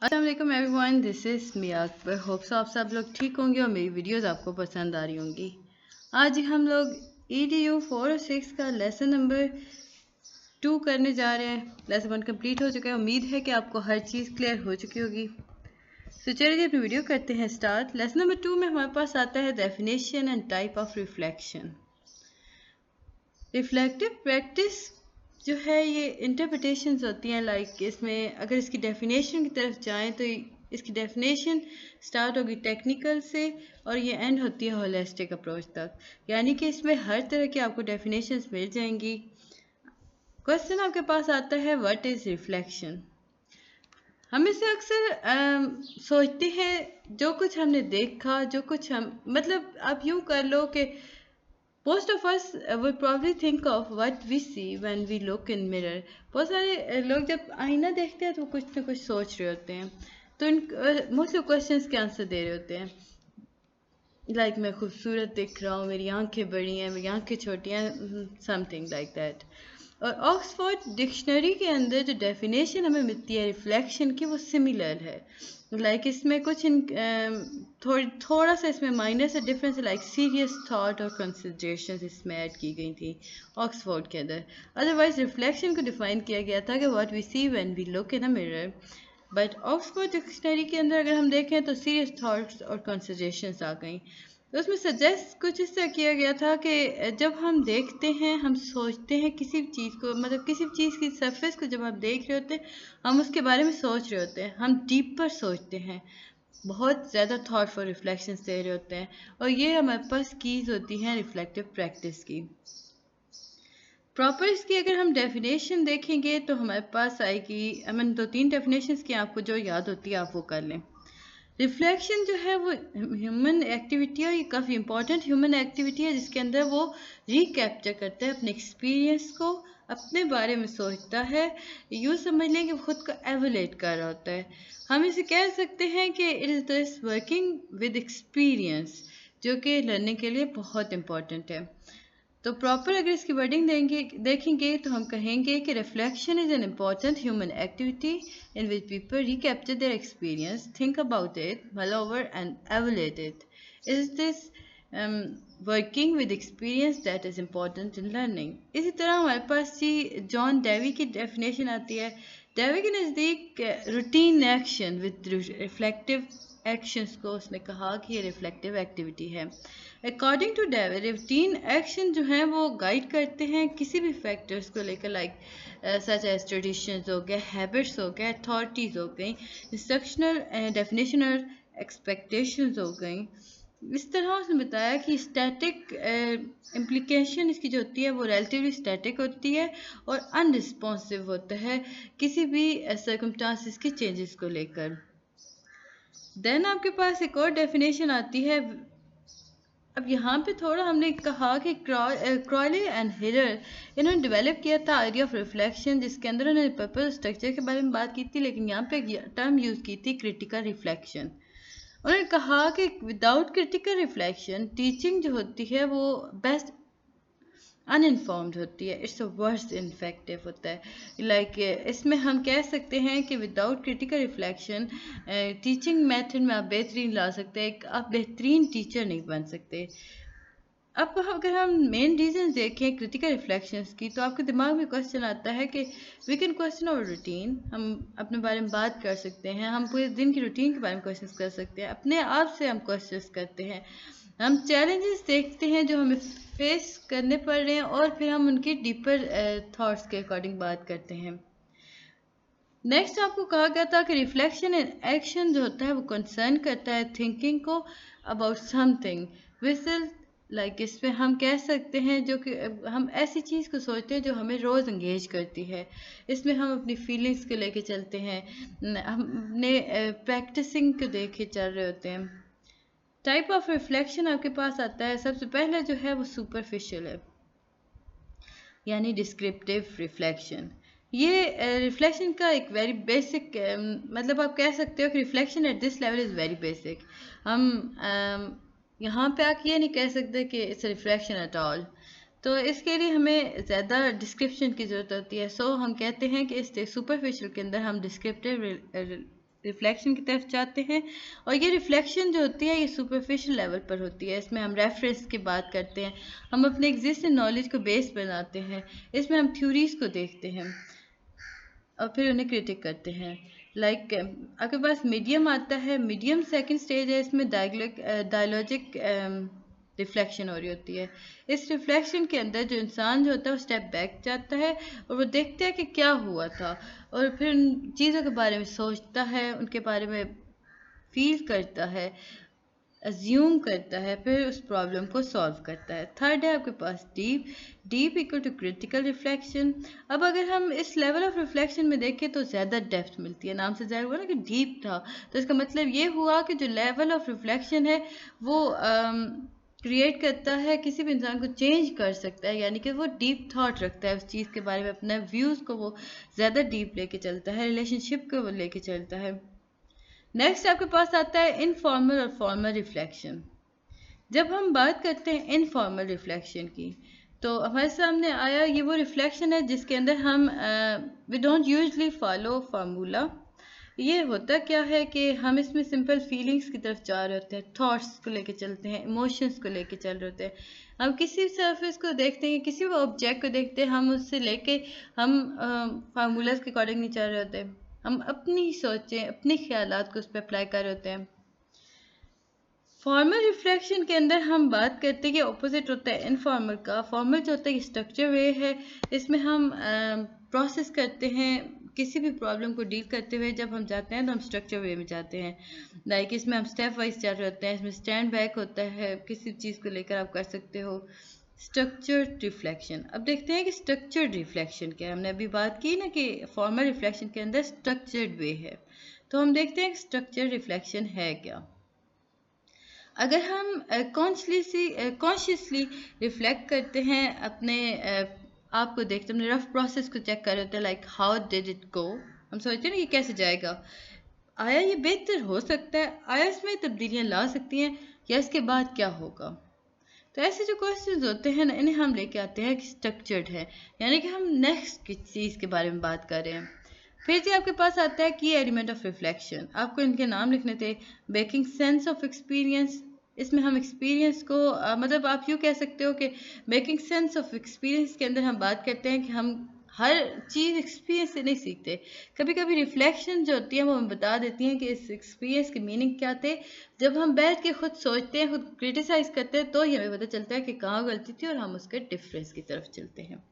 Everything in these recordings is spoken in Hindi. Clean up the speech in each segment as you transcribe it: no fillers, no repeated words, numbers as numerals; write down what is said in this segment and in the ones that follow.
अस्सलाम वालेकुम everyone, this is Miya Akbar. Hope so आप सब लोग ठीक होंगे और मेरी वीडियोस आपको पसंद आ रही होंगी। आज हम लोग EDU 4 और 6 का लेसन नंबर 2 करने जा रहे हैं। लेसन 1 कंप्लीट हो चुका है। उम्मीद है कि आपको हर चीज़ क्लियर हो चुकी होगी। तो चलिए अपनी वीडियो करते हैं स्टार्ट। लेसन नंबर 2 में हमारे पास आता है definition and type of reflection. Reflective practice जो है ये इंटरप्रिटेशंस होती हैं। लाइक इसमें अगर इसकी डेफिनेशन की तरफ जाएं तो इसकी डेफिनेशन स्टार्ट होगी टेक्निकल से और ये एंड होती है होलिस्टिक अप्रोच तक, यानी कि इसमें हर तरह की आपको डेफिनेशंस मिल जाएंगी। क्वेश्चन आपके पास आता है व्हाट इज़ रिफ्लेक्शन। हम इसे अक्सर सोचते हैं, जो कुछ हमने देखा, जो कुछ हम मतलब आप यूँ कर लो कि most of us will probably think of what we see when we look in mirror. बहुत सारे लोग जब आईना देखते हैं तो कुछ ना कुछ सोच रहे होते हैं, तो इन मोस्ट क्वेश्चंस के आंसर दे रहे होते हैं। लाइक मैं खूबसूरत दिख रहा हूँ, मेरी आंखें बड़ी हैं, मेरी आंखें छोटी हैं, समथिंग लाइक दैट। और ऑक्सफोर्ड डिक्शनरी के अंदर जो डेफिनेशन हमें मिलती है रिफ्लेक्शन की वो सिमिलर है। लाइक इसमें कुछ थोड़ा सा इसमें माइनर सा डिफरेंस है, लाइक सीरियस थॉट और कंसिडरेशन इसमें ऐड की गई थी ऑक्सफोर्ड के अंदर। अदरवाइज रिफ्लेक्शन को डिफाइन किया गया था कि what we see when we look in a mirror. But Oxford dictionary के अंदर अगर हम देखें तो सीरियस थॉट्स और कंसिडरेशंस आ गई। तो उसमें सजेस्ट कुछ इस तरह किया गया था कि जब हम देखते हैं, हम सोचते हैं किसी भी चीज़ को, मतलब किसी भी चीज़ की सरफेस को जब आप देख रहे होते हैं, हम उसके बारे में सोच रहे होते हैं, हम डीपर सोचते हैं, बहुत ज़्यादा थॉटफुल रिफ्लेक्शंस दे रहे होते हैं। और ये हमारे पास कीज़ होती हैं रिफ्लेक्टिव प्रैक्टिस की। प्रॉपर इसकी अगर हम डेफिनेशन देखेंगे तो हमारे पास आएगी, मैंने 2-3 डेफिनेशंस की, आपको जो याद होती है आप वो कर लें। रिफ्लेक्शन जो है वो ह्यूमन एक्टिविटी है, ये काफ़ी इंपॉर्टेंट ह्यूमन एक्टिविटी है जिसके अंदर वो रिकैप्चर करता है अपने एक्सपीरियंस को, अपने बारे में सोचता है। यूँ समझ लें कि वो खुद को एवलेट कर रहा होता है। हम इसे कह सकते हैं कि it is this working with experience, जो कि लर्निंग के लिए बहुत इंपॉर्टेंट है। तो प्रॉपर अगर इसकी वर्डिंग देखेंगे तो हम कहेंगे कि reflection is an important human activity in which people recapture their experience, think about it, mull over and evaluate it. Is this working with experience that is important in learning. इसी तरह हमारे पास जी जॉन डेवी की डेफिनेशन आती है। डेवी के नज़दीक routine action with reflective actions को उसने कहा कि ये रिफ्लेक्टिव एक्टिविटी है। According to Dewey, routine action जो हैं वो गाइड करते हैं किसी भी फैक्टर्स को लेकर, लाइक सच एज ट्रेडिशंस हो गए, हैबिट्स हो गए, अथॉरिटीज़ हो गई, इंस्ट्रक्शनल डेफिनेशन और एक्सपेक्टेशंस हो गई। इस तरह उसने बताया कि स्टैटिक इम्प्लीकेशन इसकी जो होती है वो रिलेटिवली स्टैटिक होती है और अनरिस्पॉन्सिव होता है किसी भी सर्कमस्टांसिस की चेंजेस को लेकर। देन आपके पास एक और डेफिनेशन आती है। अब यहाँ पे थोड़ा हमने कहा कि क्रॉयले एंड हिलर इन्होंने डेवलप किया था आइडिया ऑफ रिफ्लेक्शन, जिसके अंदर उन्होंने पर्पल स्ट्रक्चर के बारे में बात की थी, लेकिन यहाँ पे टर्म यूज़ की थी क्रिटिकल रिफ्लेक्शन। उन्होंने कहा कि विदाउट क्रिटिकल रिफ्लेक्शन टीचिंग जो होती है वो बेस्ट अनइनफॉर्म्ड होती है, इट्स अ वर्स्ट इन्फेक्टिव होता है। लाइक इसमें हम कह सकते हैं कि without critical reflection teaching method में आप बेहतरीन ला सकते हैं, आप बेहतरीन टीचर नहीं बन सकते। अब अगर हम मेन रीज़न देखें क्रिटिकल रिफ्लेक्शंस की, तो आपके दिमाग में क्वेश्चन आता है कि we can question our routine, हम अपने बारे में बात कर सकते हैं, हम पूरे दिन की रूटीन के बारे में क्वेश्चन कर सकते हैं, अपने आप से हम क्वेश्चन करते हैं, हम चैलेंजेस देखते हैं जो हमें फेस करने पड़ रहे हैं और फिर हम उनके डीपर थॉट्स के अकॉर्डिंग बात करते हैं। नेक्स्ट आपको कहा गया था कि रिफ्लेक्शन एंड एक्शन जो होता है वो कंसर्न करता है थिंकिंग को अबाउट समथिंग विजल। लाइक इसमें हम कह सकते हैं जो कि हम ऐसी चीज़ को सोचते हैं जो हमें रोज़ इंगेज करती है। इसमें हम अपनी फीलिंग्स को लेके चलते हैं, हम अपने प्रैक्टिसिंग को देख के चल रहे होते हैं। टाइप ऑफ रिफ्लेक्शन आपके पास आता है, सबसे पहले जो है वो सुपरफिशियल है, यानी डिस्क्रिप्टिव रिफ्लेक्शन। ये रिफ्लेक्शन का एक वेरी बेसिक मतलब आप कह सकते हो कि reflection at this level is very basic. हम यहाँ पे आके ये नहीं कह सकते कि इट्स रिफ्लेक्शन एट ऑल, तो इसके लिए हमें ज़्यादा डिस्क्रिप्शन की ज़रूरत होती है। सो हम कहते हैं कि इस सुपरफिशियल के अंदर हम डिस्क्रिप्टिव रिफ्लेक्शन की तरफ जाते हैं। और ये रिफ्लेक्शन जो होती है ये सुपरफिशियल लेवल पर होती है। इसमें हम रेफरेंस की बात करते हैं, हम अपने एग्जिस्टिंग नॉलेज को बेस बनाते हैं, इसमें हम थ्योरीज को देखते हैं और फिर उन्हें क्रिटिक करते हैं। लाइक आपके पास मीडियम आता है, मीडियम सेकंड स्टेज है, इसमें डायलॉजिक रिफ्लेक्शन हो रही होती है। इस रिफ्लेक्शन के अंदर जो इंसान जो होता है वो स्टेप बैक जाता है और वो देखता है कि क्या हुआ था और फिर उन चीज़ों के बारे में सोचता है, उनके बारे में फील करता है, अज्यूम करता है, फिर उस प्रॉब्लम को सॉल्व करता है। थर्ड है आपके पास deep equal to critical reflection. अब अगर हम इस लेवल ऑफ रिफ्लेक्शन में देखें तो ज़्यादा डेप्थ मिलती है। नाम से ज़ाहिर हुआ ना कि डीप था, तो इसका मतलब ये हुआ कि जो लेवल ऑफ रिफ्लेक्शन है वो क्रिएट करता है, किसी भी इंसान को चेंज कर सकता है, यानी कि वो डीप थॉट रखता है उस चीज़ के बारे में, अपने व्यूज़ को वो ज़्यादा डीप लेके चलता है, रिलेशनशिप को वो लेके चलता है। नेक्स्ट आपके पास आता है इनफॉर्मल और फॉर्मल रिफ्लेक्शन। जब हम बात करते हैं इनफॉर्मल रिफ्लेक्शन की तो हमारे सामने आया ये वो रिफ्लेक्शन है जिसके अंदर हम we don't usually follow formula. ये होता क्या है कि हम इसमें सिंपल फीलिंग्स की तरफ जा रहे होते हैं, थॉट्स को लेके चलते हैं, इमोशंस को लेके चल रहे होते हैं। हम किसी सरफेस को देखते हैं, किसी भी ऑब्जेक्ट को देखते हैं, हम उससे लेके हम फार्मूलाज के अकॉर्डिंग नहीं चल रहे होते, हम अपनी सोचें, अपने ख्यालात को उस पर अप्लाई कर रहे होते हैं। फॉर्मल रिफ्लेक्शन के अंदर हम बात करते हैं कि ऑपोजिट होता है इनफॉर्मल का। फॉर्मल जो होता है स्ट्रक्चर वे है, इसमें हम प्रोसेस करते हैं, किसी भी प्रॉब्लम को डील करते हुए जब हम जाते हैं तो हम स्ट्रक्चर वे में जाते हैं। लाइक इसमें हम स्टेप वाइज चल रहे होते हैं, इसमें स्टैंड बैक होता है, किसी चीज़ को लेकर आप कर सकते हो। स्ट्रक्चर्ड रिफ्लेक्शन, अब देखते हैं कि स्ट्रक्चर्ड रिफ्लेक्शन क्या है। हमने अभी बात की ना कि फॉर्मल रिफ्लेक्शन के अंदर स्ट्रक्चर्ड वे है, तो हम देखते हैं कि स्ट्रक्चर्ड रिफ्लेक्शन है क्या। अगर हम कॉन्शियसली रिफ्लेक्ट करते हैं, अपने आप को देखते हैं, अपने रफ प्रोसेस को चेक कर रहे होते हैं, like how did it go, हम सोचते हैं ना ये कैसे जाएगा, आया ये बेहतर हो सकता है, आया इसमें तब्दीलियाँ ला सकती हैं, या इसके बाद क्या होगा। तो ऐसे जो क्वेश्चंस होते हैं ना इन्हें हम लेके आते हैं कि स्ट्रक्चर्ड है, यानी कि हम नेक्स्ट की चीज़ के बारे में बात कर रहे हैं। फिर जी आपके पास आता है की एलिमेंट ऑफ रिफ्लेक्शन। आपको इनके नाम लिखने थे। मेकिंग सेंस ऑफ एक्सपीरियंस, इसमें हम एक्सपीरियंस को मतलब आप यूँ कह सकते हो कि मेकिंग सेंस ऑफ एक्सपीरियंस के अंदर हम बात करते हैं कि हम हर चीज़ एक्सपीरियंस से नहीं सीखते। कभी कभी रिफ्लेक्शन जो होती है वो हमें बता देती हैं कि इस एक्सपीरियंस के मीनिंग क्या थे। जब हम बैठ के खुद सोचते हैं, खुद क्रिटिसाइज करते हैं, तो ही हमें पता चलता है कि कहाँ गलती थी और हम उसके डिफरेंस की तरफ चलते हैं।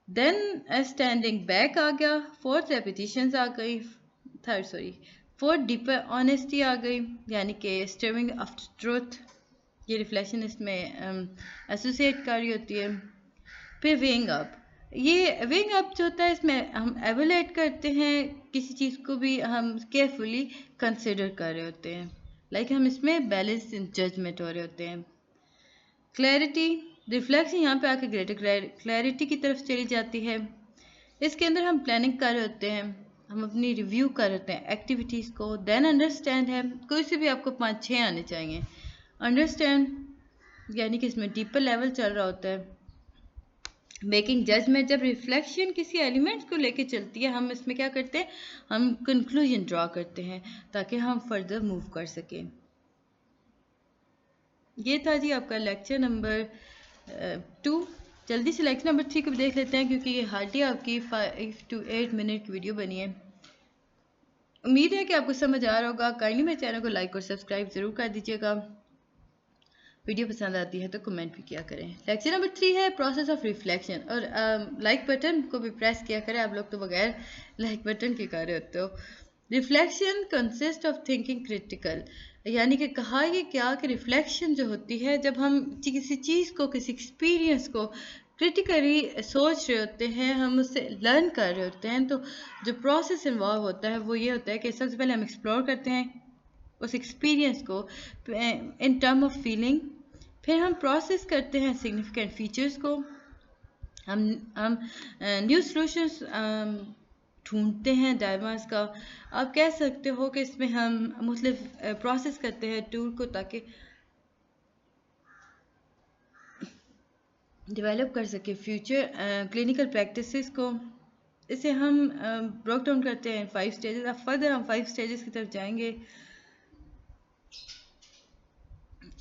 देन स्टैंडिंग बैक आ गया, फोर्थ रेपिटिशंस आ गई, फोर्थ डीपर ऑनेस्टी आ गई, यानी कि स्टीयरिंग आफ्टर ट्रूथ, ये रिफ्लेक्शन इसमें एसोसिएट कर रही होती है। फिर वेइंग अप, ये वेइंग अप जो होता है इसमें हम एवेलुएट करते हैं, किसी चीज़ को भी हम केयरफुली कंसिडर कर रहे होते हैं, लाइक हम इसमें बैलेंस इन जजमेंट हो रहे होते हैं। क्लैरिटी, रिफ्लेक्शन यहाँ पे आके ग्रेटर क्लैरिटी की तरफ चली जाती है। इसके अंदर हम प्लानिंग कर रहे होते हैं, हम अपनी रिव्यू कर रहे होते हैं एक्टिविटीज़ को। देन अंडरस्टैंड है, कोई से भी आपको 5-6 आने चाहिए। अंडरस्टैंड यानी कि इसमें डीपर लेवल चल रहा होता है। मेकिंग जजमेंट, जब रिफ्लेक्शन किसी एलिमेंट को लेके चलती है हम इसमें क्या करते हैं, हम कंक्लूजन ड्रॉ करते हैं ताकि हम फर्दर मूव कर सकें। ये था जी आपका लेक्चर नंबर 2। जल्दी से लेक्चर नंबर 3 को भी देख लेते हैं क्योंकि ये हार्डली आपकी 5 to 8 मिनट की वीडियो बनी है। उम्मीद है कि आपको समझ आ रहा होगा। काइंडली मेरे चैनल को लाइक और सब्सक्राइब ज़रूर कर दीजिएगा। वीडियो पसंद आती है तो कमेंट भी किया करें। लेक्चर नंबर 3 है प्रोसेस ऑफ रिफ्लेक्शन, और लाइक बटन को भी प्रेस किया करें। आप लोग तो बगैर लाइक बटन के कर रहे होते हो। Reflection consist of thinking critical, यानी कि कहा ये क्या कि रिफ्लेक्शन जो होती है जब हम किसी चीज़ को, किसी एक्सपीरियंस को क्रिटिकली सोच रहे होते हैं, हम उससे लर्न कर रहे होते हैं, तो जो प्रोसेस इन्वॉल्व होता है वो ये होता है कि सबसे पहले हम एक्सप्लोर करते हैं उस एक्सपीरियंस को इन टर्म ऑफ फीलिंग, फिर हम प्रोसेस करते हैं सिग्निफिकेंट फीचर्स को, हम न्यू सॉल्यूशंस ढूंढते हैं डायमास का। आप कह सकते हो कि इसमें हम मुख्तलिफ प्रोसेस करते हैं टूल को ताकि डेवलप कर सके फ्यूचर क्लिनिकल प्रैक्टिसेस को। इसे हम ब्रोक डाउन करते हैं 5 स्टेजेस। अब फर्दर हम 5 स्टेजेस की तरफ जाएंगे।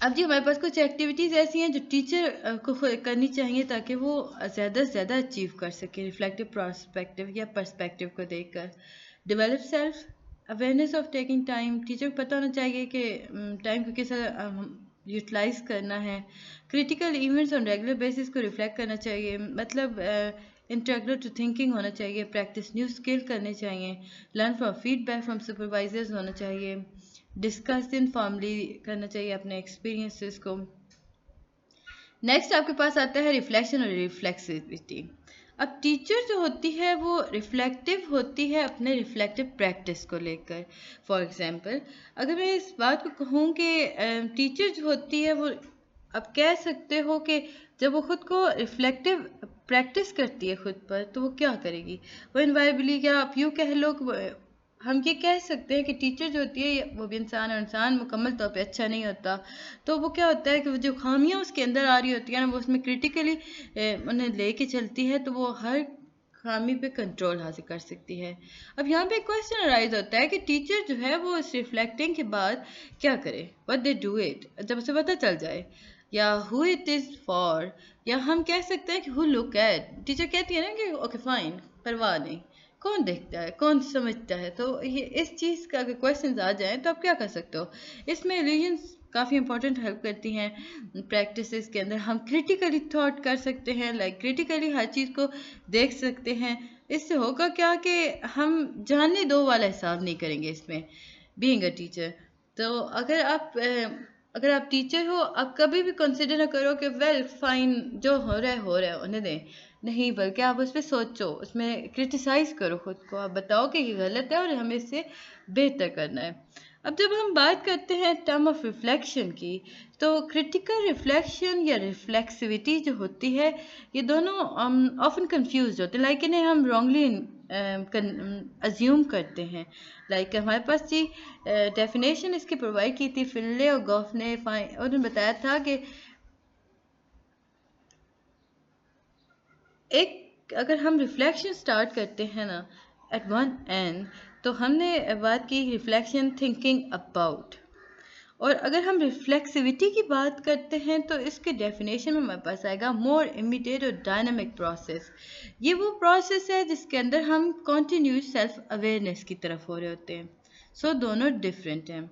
अब जी हमारे पास कुछ एक्टिविटीज़ ऐसी हैं जो टीचर को करनी चाहिए ताकि वो ज़्यादा से ज़्यादा अचीव कर सके रिफ्लेक्टिव पर्सपेक्टिव या पर्सपेक्टिव को देखकर। Develop self awareness of taking time, teacher को पता होना चाहिए कि टाइम को किस यूटिलाइज करना है। Critical events on regular basis को रिफ्लेक्ट करना चाहिए, मतलब इंटेग्रल टू थिंकिंग होना चाहिए। प्रैक्टिस न्यू स्किल करने चाहिए। Learn from feedback from supervisors होना चाहिए। डिस्कस इनफॉर्मली करना चाहिए अपने एक्सपीरियंसेस को। नेक्स्ट आपके पास आता है रिफ्लेक्शन और रिफ्लेक्सिविटी। अब टीचर जो होती है वो रिफ्लेक्टिव होती है अपने रिफ्लेक्टिव प्रैक्टिस को लेकर। फॉर एग्जांपल अगर मैं इस बात को कहूँ कि टीचर जो होती है वो, अब कह सकते हो कि जब वो खुद को रिफ्लेक्टिव प्रैक्टिस करती है खुद पर, तो वो क्या करेगी, वो इनवाइबली, क्या आप यूँ कह लो कि हम ये कह सकते हैं कि टीचर जो होती है वो भी इंसान, और इंसान मुकम्मल तौर पे अच्छा नहीं होता। तो वो क्या होता है कि वो जो खामियां उसके अंदर आ रही होती है ना, वो उसमें क्रिटिकली उन्हें लेके चलती है, तो वो हर खामी पे कंट्रोल हासिल कर सकती है। अब यहाँ पे क्वेश्चन अराइज होता है कि टीचर जो है वो इस रिफ्लेक्टिंग के बाद क्या करे, व्हाट दे डू इट, जब उसे पता चल जाए, या हु इट इज़ फॉर, या हम कह सकते हैं कि हु लुक एट। टीचर कहती है ना कि ओके फाइन, परवाह नहीं, कौन देखता है, कौन समझता है। तो ये इस चीज़ का अगर क्वेश्चन आ जाए तो आप क्या कर सकते हो। इसमें रिलीजन्स काफ़ी इंपॉर्टेंट हेल्प करती हैं प्रैक्टिसेस के अंदर। हम क्रिटिकली थॉट कर सकते हैं, लाइक क्रिटिकली हर चीज़ को देख सकते हैं। इससे होगा क्या कि हम जानने दो वाला हिसाब नहीं करेंगे इसमें, बीइंग अ टीचर। तो अगर आप टीचर हो, आप कभी भी कंसिडर ना करो कि वेल फाइन, जो हो रहा है उन्हें दें। नहीं, बल्कि आप उस पर सोचो, उसमें क्रिटिसाइज करो खुद को, आप बताओ कि ये गलत है और हमें इससे बेहतर करना है। अब जब हम बात करते हैं टर्म ऑफ रिफ्लेक्शन की, तो क्रिटिकल रिफ्लेक्शन या रिफ्लेक्सिविटी जो होती है, ये दोनों ऑफन कंफ्यूज होते हैं, लाइक इन्हें हम रॉन्गली अज्यूम करते हैं। लाइक हमारे पास जी डेफिनेशन इसकी प्रोवाइड की थी फिनले और गॉफ ने, उन्होंने बताया था कि एक, अगर हम रिफ्लेक्शन स्टार्ट करते हैं ना एट वन एंड, तो हमने बात की रिफ्लेक्शन थिंकिंग अबाउट, और अगर हम रिफ्लेक्सिविटी की बात करते हैं तो इसके डेफिनेशन में हमारे पास आएगा मोर इमीडिएट और डायनामिक प्रोसेस। ये वो प्रोसेस है जिसके अंदर हम कॉन्टिन्यूस सेल्फ अवेयरनेस की तरफ हो रहे होते हैं। सो दोनों डिफरेंट हैं।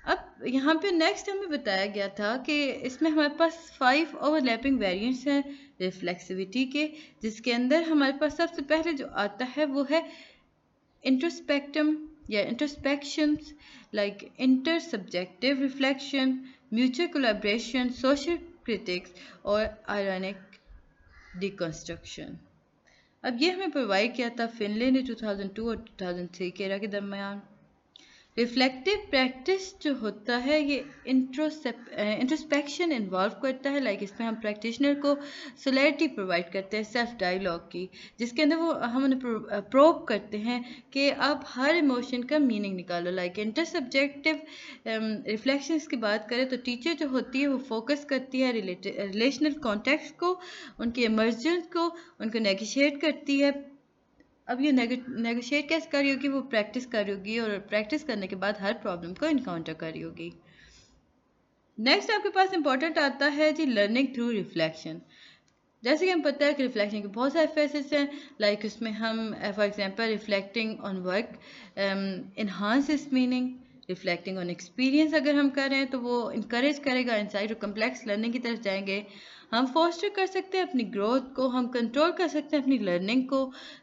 अब यहाँ पे नेक्स्ट हमें बताया गया था कि इसमें हमारे पास 5 ओवरलैपिंग वेरिएंट्स हैं रिफ्लेक्सिविटी के, जिसके अंदर हमारे पास सबसे पहले जो आता है वो है इंट्रोस्पेक्टम या introspections, like intersubjective reflection, mutual collaboration, social critics और आयरनिक डिकंस्ट्रक्शन। अब ये हमें प्रोवाइड किया था फिनले ने 2002 और 2003 के एरा के दरमियान। रिफ्लेक्टिव प्रैक्टिस जो होता है ये इंट्रोस्पेक्शन इन्वॉल्व करता है, लाइक इसमें हम प्रैक्टिशनर को सोलैरिटी प्रोवाइड करते हैं सेल्फ डायलॉग की, जिसके अंदर वो हम उन्हें प्रोब करते हैं कि आप हर इमोशन का मीनिंग निकालो। लाइक इंटरसब्जेक्टिव रिफ्लेक्शंस की बात करें तो टीचर जो होती है वो फोकस करती है रिलेशनल कॉन्टेक्स्ट को, उनके इमर्जेंस को, उनको नेगोशिएट करती है। अब ये नेगोशिएट कैसे कर रही होगी, वो प्रैक्टिस कर रही होगी, और प्रैक्टिस करने के बाद हर प्रॉब्लम को इनकाउंटर कर रही होगी। नेक्स्ट आपके पास इंपॉर्टेंट आता है जी लर्निंग थ्रू रिफ्लेक्शन। जैसे कि हमें पता है कि रिफ्लेक्शन के बहुत सारे फेसेस हैं, लाइक उसमें हम for example reflecting on work enhance it's meaning, reflecting on experience अगर हम कर रहे हैं तो वो इनकरेज करेगा इनसाइड और कम्प्लेक्स लर्निंग की तरफ जाएंगे। हम फोस्टर कर सकते हैं अपनी ग्रोथ को, हम कंट्रोल कर सकते हैं अपनी लर्निंग को।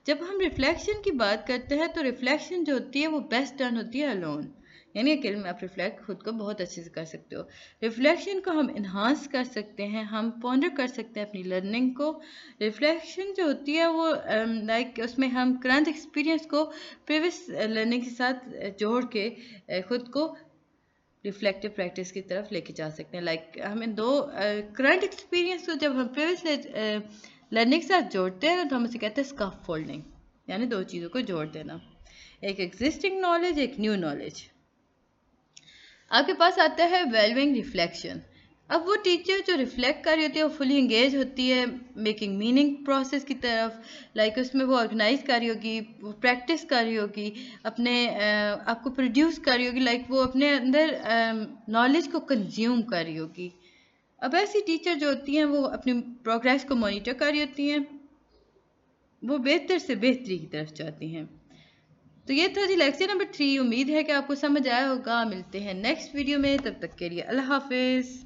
जब हम रिफ्लेक्शन की बात करते हैं तो रिफ्लेक्शन जो होती है वो बेस्ट डन होती है अलोन, यानी अकेले में आप रिफ्लेक्ट खुद को बहुत अच्छे से कर सकते हो। रिफ्लेक्शन को हम इन्हांस कर सकते हैं, हम पॉन्डर कर सकते हैं अपनी लर्निंग को। रिफ्लेक्शन जो होती है वो लाइक उसमें हम करंट एक्सपीरियंस को प्रीवियस लर्निंग के साथ जोड़ के खुद को रिफ्लेक्टिव प्रैक्टिस की तरफ लेके जा सकते हैं। लाइक हमें दो करंट एक्सपीरियंस को जब हम प्रीवियस लर्निंग के साथ जोड़ते हैं तो हम उसे कहते हैं स्काफ फोल्डिंग, यानी दो चीज़ों को जोड़ देना, एक एग्जिस्टिंग नॉलेज, एक न्यू नॉलेज। आपके पास आता है वेलविंग रिफ्लेक्शन। अब वो टीचर जो रिफ्लेक्ट कर रही होती है वो फुली इंगेज होती है मेकिंग मीनिंग प्रोसेस की तरफ, लाइक उसमें वो ऑर्गेनाइज कर रही होगी, वो प्रैक्टिस कर रही होगी, अपने आपको प्रोड्यूस कर रही होगी, लाइक वो अपने अंदर नॉलेज को कंज्यूम कर रही होगी। अब ऐसी टीचर जो होती हैं वो अपनी प्रोग्रेस को मॉनिटर कर रही होती हैं, वो बेहतर से बेहतरी की तरफ जाती हैं। तो ये था जी लेक्चर नंबर 3। उम्मीद है कि आपको समझ आया होगा। मिलते हैं नेक्स्ट वीडियो में, तब तक के लिए अल्लाह हाफिज़।